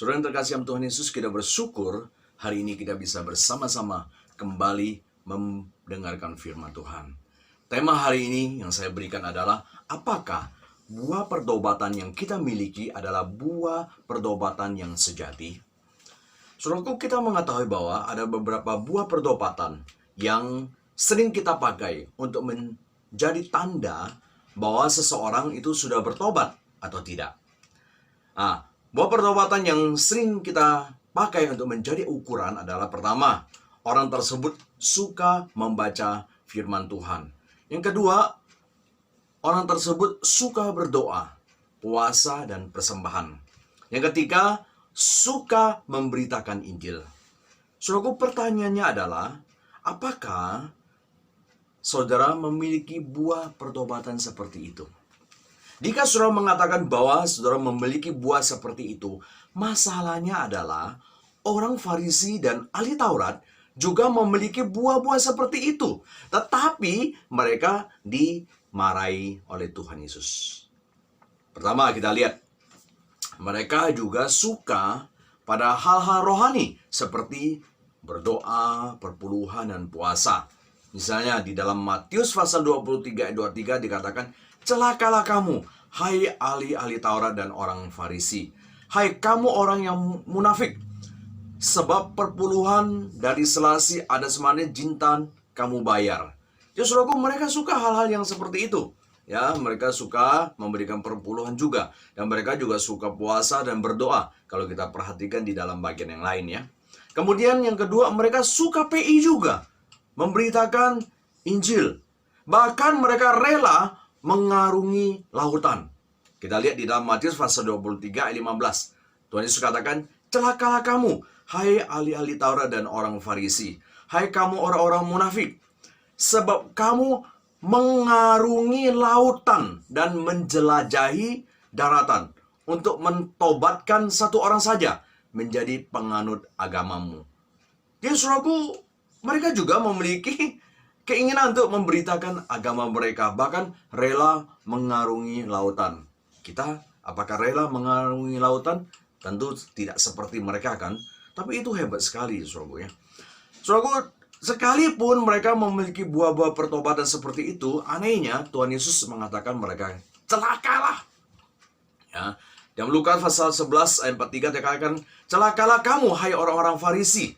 Saudara yang terkasih dalam Tuhan Yesus, kita bersyukur hari ini kita bisa bersama-sama kembali mendengarkan firman Tuhan. Tema hari ini yang saya berikan adalah, apakah buah pertobatan yang kita miliki adalah buah pertobatan yang sejati? Saudaraku, kita mengetahui bahwa ada beberapa buah pertobatan yang sering kita pakai untuk menjadi tanda bahwa seseorang itu sudah bertobat atau tidak. Buah pertobatan yang sering kita pakai untuk menjadi ukuran adalah, pertama, orang tersebut suka membaca firman Tuhan. Yang kedua, orang tersebut suka berdoa, puasa, dan persembahan. Yang ketiga, suka memberitakan Injil. Saudaraku, pertanyaannya adalah, apakah saudara memiliki buah pertobatan seperti itu? Jika saudara mengatakan bahwa saudara memiliki buah seperti itu, masalahnya adalah orang Farisi dan ahli Taurat juga memiliki buah-buah seperti itu. Tetapi mereka dimarahi oleh Tuhan Yesus. Pertama, kita lihat, mereka juga suka pada hal-hal rohani seperti berdoa, perpuluhan, dan puasa. Misalnya di dalam Matius pasal 23 ayat 23 dikatakan, celakalah kamu, hai ahli-ahli Taurat dan orang Farisi. Hai kamu orang yang munafik, sebab perpuluhan dari selasi ada semuanya jintan kamu bayar. Ya saudaraku, mereka suka hal-hal yang seperti itu. Ya, mereka suka memberikan perpuluhan juga. Dan mereka juga suka puasa dan berdoa. Kalau kita perhatikan di dalam bagian yang lain ya. Kemudian yang kedua, mereka suka PI juga. Memberitakan Injil. Bahkan mereka rela mengarungi lautan. Kita lihat di dalam Matius pasal 23 ayat 15. Tuhan Yesus katakan, celakalah kamu, hai ahli-ahli Taurat dan orang Farisi. Hai kamu orang-orang munafik, sebab kamu mengarungi lautan dan menjelajahi daratan untuk mentobatkan satu orang saja menjadi penganut agamamu. Jadi saudaraku, mereka juga memiliki keinginan untuk memberitakan agama mereka, bahkan rela mengarungi lautan. Kita, apakah rela mengarungi lautan? Tentu tidak seperti mereka kan, tapi itu hebat sekali saudaraku ya. Saudaraku, sekalipun mereka memiliki buah-buah pertobatan seperti itu, anehnya Tuhan Yesus mengatakan mereka celakalah. Ya, dalam Lukas pasal 11 ayat 43 dikatakan, celakalah kamu hai orang-orang Farisi.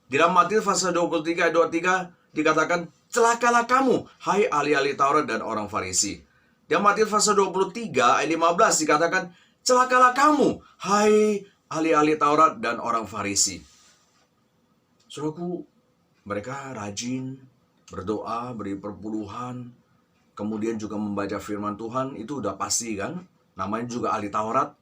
Di dalam Matius pasal 23 ayat 23 dikatakan, celakalah kamu hai ahli-ahli Taurat dan orang Farisi. Di dalam Matius pasal 23 ayat 15 dikatakan, celakalah kamu hai ahli-ahli Taurat dan orang Farisi. Saudaraku, mereka rajin berdoa, beri perpuluhan, kemudian juga membaca firman Tuhan, itu udah pasti kan? Namanya juga ahli Taurat,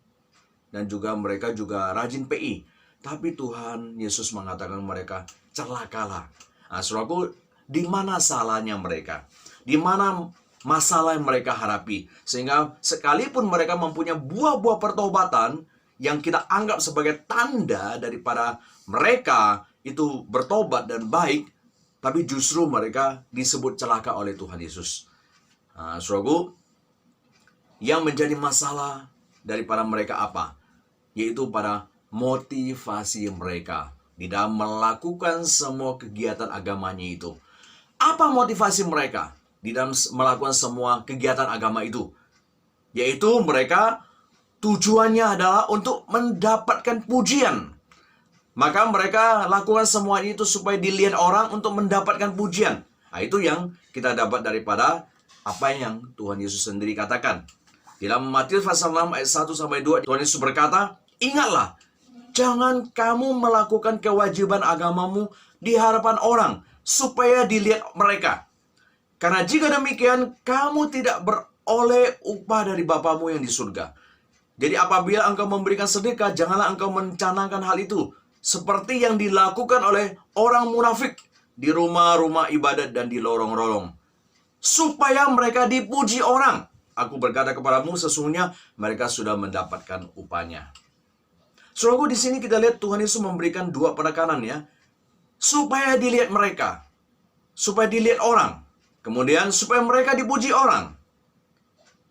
dan juga mereka juga rajin PI. Tapi Tuhan Yesus mengatakan mereka celakalah. Nah, saudaraku, di mana salahnya mereka? Di mana masalah yang mereka hadapi? Sehingga sekalipun mereka mempunyai buah-buah pertobatan yang kita anggap sebagai tanda daripada mereka itu bertobat dan baik, tapi justru mereka disebut celaka oleh Tuhan Yesus. Nah, saudaraku, yang menjadi masalah daripada mereka apa? Yaitu pada motivasi mereka di dalam melakukan semua kegiatan agamanya itu. Apa motivasi mereka di dalam melakukan semua kegiatan agama itu? Yaitu mereka tujuannya adalah untuk mendapatkan pujian. Maka mereka lakukan semua itu supaya dilihat orang untuk mendapatkan pujian. Nah, itu yang kita dapat daripada apa yang Tuhan Yesus sendiri katakan. Di dalam Matius pasal 6 ayat 1 sampai 2, Tuhan Yesus berkata, ingatlah, jangan kamu melakukan kewajiban agamamu di hadapan orang supaya dilihat mereka. Karena jika demikian, kamu tidak beroleh upah dari Bapamu yang di surga. Jadi apabila engkau memberikan sedekah, janganlah engkau mencanangkan hal itu seperti yang dilakukan oleh orang munafik di rumah-rumah ibadat dan di lorong-lorong, supaya mereka dipuji orang. Aku berkata kepadamu, sesungguhnya mereka sudah mendapatkan upahnya. Saudaraku, di sini kita lihat Tuhan Yesus memberikan dua penekanan ya, supaya dilihat mereka, supaya dilihat orang, kemudian supaya mereka dipuji orang.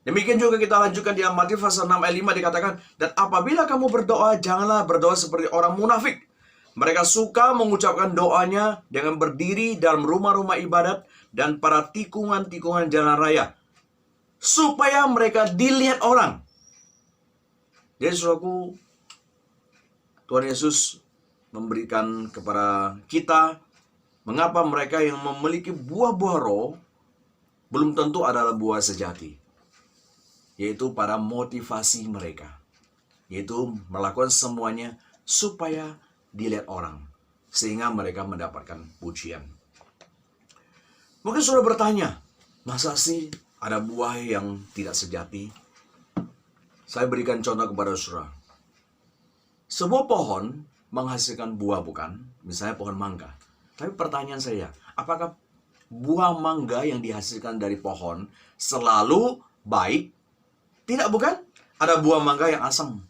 Demikian juga kita lanjutkan di Matius pasal 6 ayat 5 dikatakan, dan apabila kamu berdoa, janganlah berdoa seperti orang munafik. Mereka suka mengucapkan doanya dengan berdiri dalam rumah-rumah ibadat dan pada tikungan-tikungan jalan raya, supaya mereka dilihat orang. Jadi saudaraku, Tuhan Yesus memberikan kepada kita mengapa mereka yang memiliki buah-buah roh belum tentu adalah buah sejati, yaitu pada motivasi mereka, yaitu melakukan semuanya supaya dilihat orang, sehingga mereka mendapatkan pujian. Mungkin saudara bertanya, masa sih ada buah yang tidak sejati? Saya berikan contoh kepada saudara. Sebuah pohon menghasilkan buah, bukan? Misalnya pohon mangga. Tapi pertanyaan saya, apakah buah mangga yang dihasilkan dari pohon selalu baik? Tidak, bukan? Ada buah mangga yang asam.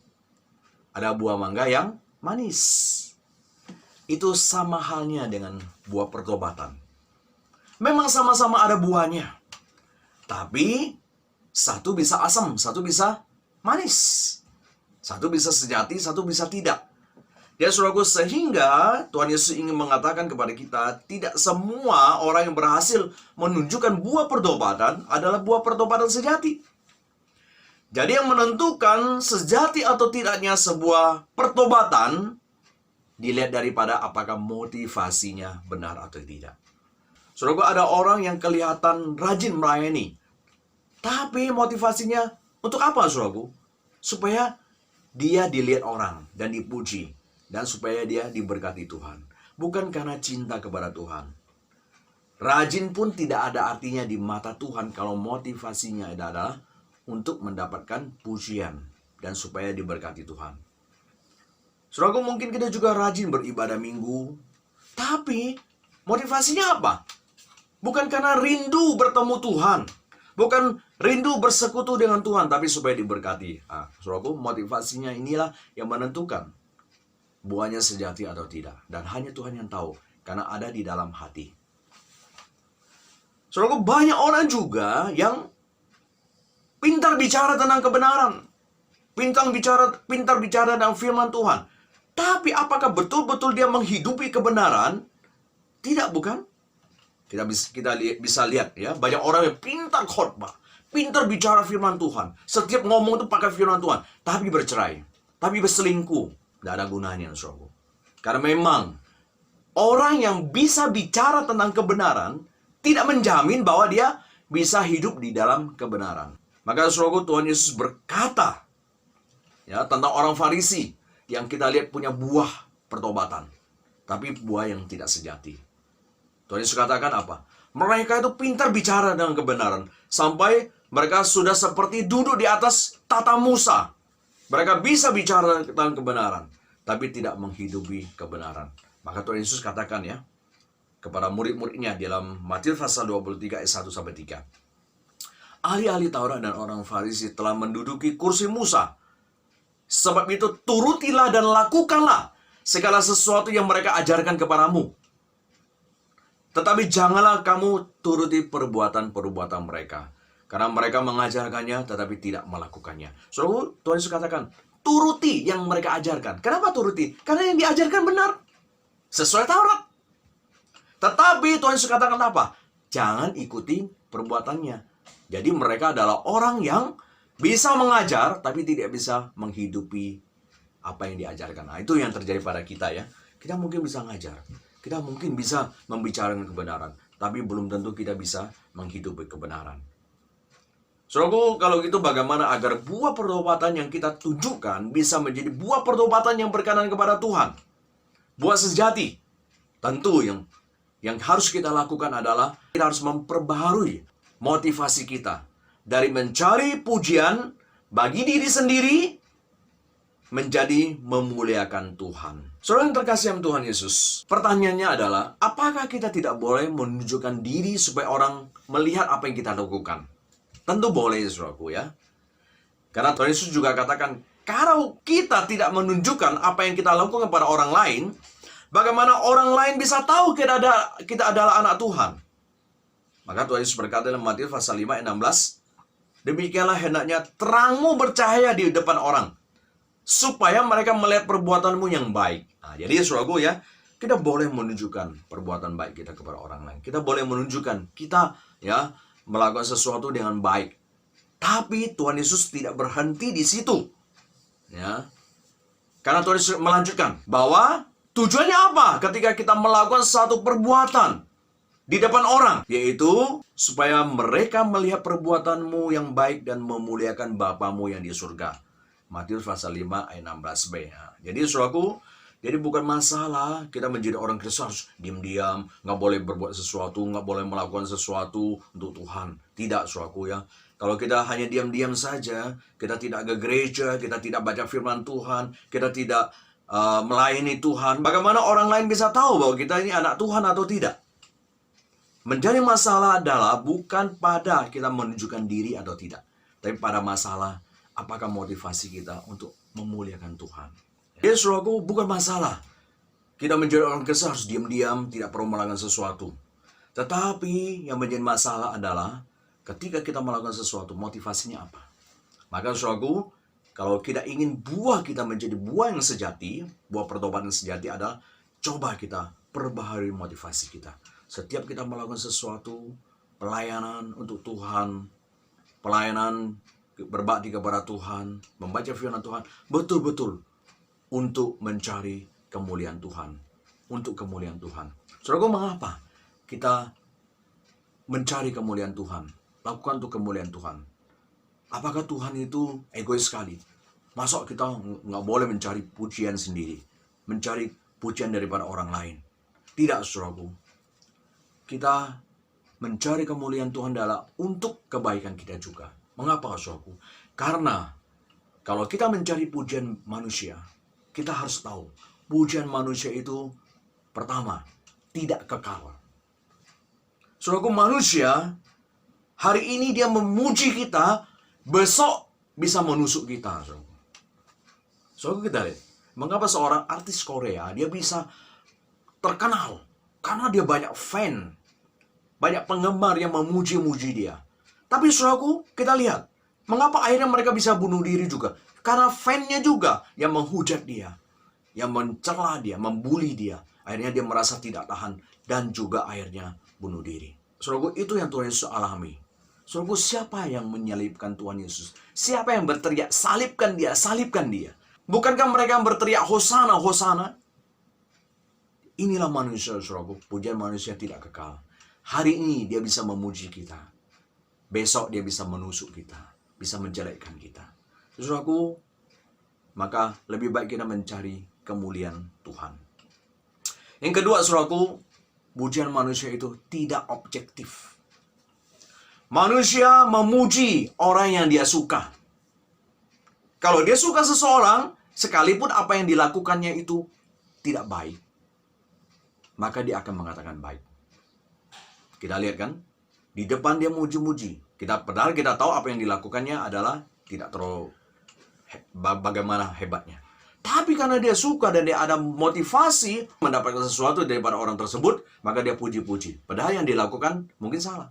Ada buah mangga yang manis. Itu sama halnya dengan buah pertobatan. Memang sama-sama ada buahnya. Tapi satu bisa asam, satu bisa manis. Satu bisa sejati, satu bisa tidak. Ya saudaraku, sehingga Tuhan Yesus ingin mengatakan kepada kita, tidak semua orang yang berhasil menunjukkan buah pertobatan adalah buah pertobatan sejati. Jadi yang menentukan sejati atau tidaknya sebuah pertobatan dilihat daripada apakah motivasinya benar atau tidak. Saudaraku, ada orang yang kelihatan rajin melayani, tapi motivasinya untuk apa, saudaraku? Supaya dia dilihat orang dan dipuji, dan supaya dia diberkati Tuhan, bukan karena cinta kepada Tuhan. Rajin pun tidak ada artinya di mata Tuhan kalau motivasinya adalah untuk mendapatkan pujian dan supaya diberkati Tuhan. Saudaraku, mungkin kita juga rajin beribadah minggu, tapi motivasinya apa? Bukan karena rindu bertemu Tuhan, bukan rindu bersekutu dengan Tuhan, tapi supaya diberkati. Saudaraku, motivasinya inilah yang menentukan buahnya sejati atau tidak. Dan hanya Tuhan yang tahu, karena ada di dalam hati. Saudaraku, banyak orang juga yang pintar bicara tentang kebenaran, pintar bicara tentang firman Tuhan. Tapi apakah betul-betul dia menghidupi kebenaran? Tidak, bukan? Kita bisa lihat ya, banyak orang yang pintar khotbah, pintar bicara firman Tuhan. Setiap ngomong itu pakai firman Tuhan, tapi bercerai, tapi berselingkuh. Tidak ada gunanya, saudaraku. Karena memang orang yang bisa bicara tentang kebenaran tidak menjamin bahwa dia bisa hidup di dalam kebenaran. Maka saudaraku, Tuhan Yesus berkata ya tentang orang Farisi yang kita lihat punya buah pertobatan, tapi buah yang tidak sejati. Tuhan Yesus katakan apa? Mereka itu pintar bicara dengan kebenaran, sampai mereka sudah seperti duduk di atas tata Musa. Mereka bisa bicara tentang kebenaran, tapi tidak menghidupi kebenaran. Maka Tuhan Yesus katakan ya kepada murid-muridnya dalam Matius pasal 23 ayat 1-3. Ahli-ahli Taurat dan orang Farisi telah menduduki kursi Musa. Sebab itu turutilah dan lakukanlah segala sesuatu yang mereka ajarkan kepadamu. Tetapi janganlah kamu turuti perbuatan-perbuatan mereka, karena mereka mengajarkannya tetapi tidak melakukannya. Saudara, Tuhan Yesus katakan, turuti yang mereka ajarkan. Kenapa turuti? Karena yang diajarkan benar, sesuai Taurat. Tetapi Tuhan Yesus katakan apa? Jangan ikuti perbuatannya. Jadi mereka adalah orang yang bisa mengajar, tapi tidak bisa menghidupi apa yang diajarkan. Nah, itu yang terjadi pada kita ya. Kita mungkin bisa ngajar, kita mungkin bisa membicarakan kebenaran, tapi belum tentu kita bisa menghidupi kebenaran. Saudaraku, kalau gitu bagaimana agar buah pertobatan yang kita tunjukkan bisa menjadi buah pertobatan yang berkenan kepada Tuhan? Buah sejati. Tentu yang harus kita lakukan adalah kita harus memperbaharui motivasi kita dari mencari pujian bagi diri sendiri menjadi memuliakan Tuhan. Saudara yang terkasih dalam Tuhan Yesus, pertanyaannya adalah, apakah kita tidak boleh menunjukkan diri supaya orang melihat apa yang kita lakukan? Tentu boleh, saudaraku ya. Karena Tuhan Yesus juga katakan, kalau kita tidak menunjukkan apa yang kita lakukan kepada orang lain, bagaimana orang lain bisa tahu kita adalah anak Tuhan? Maka Tuhan Yesus berkata dalam Matius pasal 5 ayat 16, Demikianlah hendaknya terangmu bercahaya di depan orang, supaya mereka melihat perbuatanmu yang baik. Nah, jadi saudaraku ya, kita boleh menunjukkan perbuatan baik kita kepada orang lain. Kita boleh menunjukkan kita ya melakukan sesuatu dengan baik. Tapi Tuhan Yesus tidak berhenti di situ. Ya. Karena Tuhan Yesus melanjutkan bahwa tujuannya apa ketika kita melakukan satu perbuatan di depan orang, yaitu supaya mereka melihat perbuatanmu yang baik dan memuliakan Bapamu yang di surga. Matius pasal 5 ayat 16b. Jadi saudaraku, jadi bukan masalah kita menjadi orang Kristen harus diam-diam, nggak boleh berbuat sesuatu, nggak boleh melakukan sesuatu untuk Tuhan. Tidak, saudaraku ya. Kalau kita hanya diam-diam saja, kita tidak ke gereja, kita tidak baca firman Tuhan, kita tidak melayani Tuhan, bagaimana orang lain bisa tahu bahwa kita ini anak Tuhan atau tidak? Menjadi masalah adalah bukan pada kita menunjukkan diri atau tidak, tapi pada masalah apakah motivasi kita untuk memuliakan Tuhan. Jadi saudaraku, bukan masalah kita menjadi orang Kristen harus diam-diam, tidak perlu melakukan sesuatu. Tetapi yang menjadi masalah adalah ketika kita melakukan sesuatu, motivasinya apa? Maka saudaraku, kalau kita ingin buah kita menjadi buah yang sejati, buah pertobatan yang sejati adalah coba kita perbaharui motivasi kita. Setiap kita melakukan sesuatu, pelayanan untuk Tuhan, pelayanan berbakti kepada Tuhan, membaca firman Tuhan, betul-betul untuk mencari kemuliaan Tuhan. Untuk kemuliaan Tuhan. Saudaraku, mengapa kita mencari kemuliaan Tuhan? Lakukan untuk kemuliaan Tuhan. Apakah Tuhan itu egois sekali? Masa kita nggak boleh mencari pujian sendiri? Mencari pujian daripada orang lain? Tidak, saudaraku. Kita mencari kemuliaan Tuhan adalah untuk kebaikan kita juga. Mengapa, saudaraku? Karena kalau kita mencari pujian manusia, kita harus tahu pujian manusia itu pertama tidak kekal. Saudaraku, manusia hari ini dia memuji kita, besok bisa menusuk kita. Saudaraku, kita lihat mengapa seorang artis Korea dia bisa terkenal karena dia banyak fan, banyak penggemar yang memuji-muji dia. Tapi saudaraku, kita lihat mengapa akhirnya mereka bisa bunuh diri juga. Karena fan-nya juga yang menghujat dia, yang mencela dia, membuli dia. Akhirnya dia merasa tidak tahan dan juga akhirnya bunuh diri. Saudaraku, itu yang Tuhan Yesus alami. Saudaraku, siapa yang menyalibkan Tuhan Yesus? Siapa yang berteriak, salibkan dia, salibkan dia? Bukankah mereka yang berteriak, Hosana, Hosana? Inilah manusia, saudaraku. Pujian manusia tidak kekal. Hari ini dia bisa memuji kita. Besok dia bisa menusuk kita, bisa menjelekkan kita. Saudaraku, maka lebih baik kita mencari kemuliaan Tuhan. Yang kedua, saudaraku, pujian manusia itu tidak objektif. Manusia memuji orang yang dia suka. Kalau dia suka seseorang, sekalipun apa yang dilakukannya itu tidak baik, maka dia akan mengatakan baik. Kita lihat kan, di depan dia muji-muji. Padahal kita tahu apa yang dilakukannya adalah tidak terlalu bagaimana hebatnya. Tapi karena dia suka dan dia ada motivasi mendapatkan sesuatu daripada orang tersebut, maka dia puji-puji. Padahal yang dilakukan mungkin salah.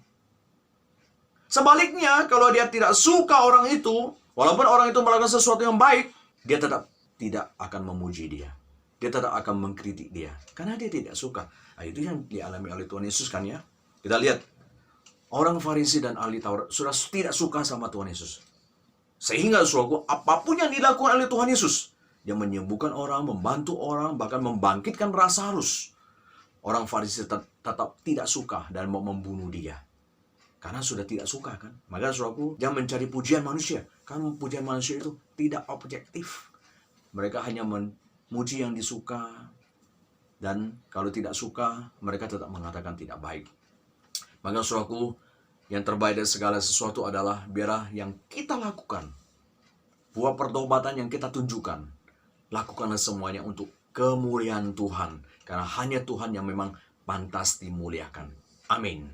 Sebaliknya, kalau dia tidak suka orang itu, walaupun orang itu melakukan sesuatu yang baik, dia tetap tidak akan memuji dia. Dia tetap akan mengkritik dia. Karena dia tidak suka. Nah, itu yang dialami oleh Tuhan Yesus kan ya. Kita lihat, orang Farisi dan ahli Taurat sudah tidak suka sama Tuhan Yesus. Sehingga saudaraku, apapun yang dilakukan oleh Tuhan Yesus, dia menyembuhkan orang, membantu orang, bahkan membangkitkan Lazarus. Orang Farisi tetap tidak suka dan mau membunuh dia. Karena sudah tidak suka kan. Maka saudaraku, jangan mencari pujian manusia. Karena pujian manusia itu tidak objektif. Mereka hanya memuji yang disuka. Dan kalau tidak suka, mereka tetap mengatakan tidak baik. Maka saudaraku, yang terbaik dari segala sesuatu adalah biarlah yang kita lakukan. Buah pertobatan yang kita tunjukkan. Lakukanlah semuanya untuk kemuliaan Tuhan. Karena hanya Tuhan yang memang pantas dimuliakan. Amin.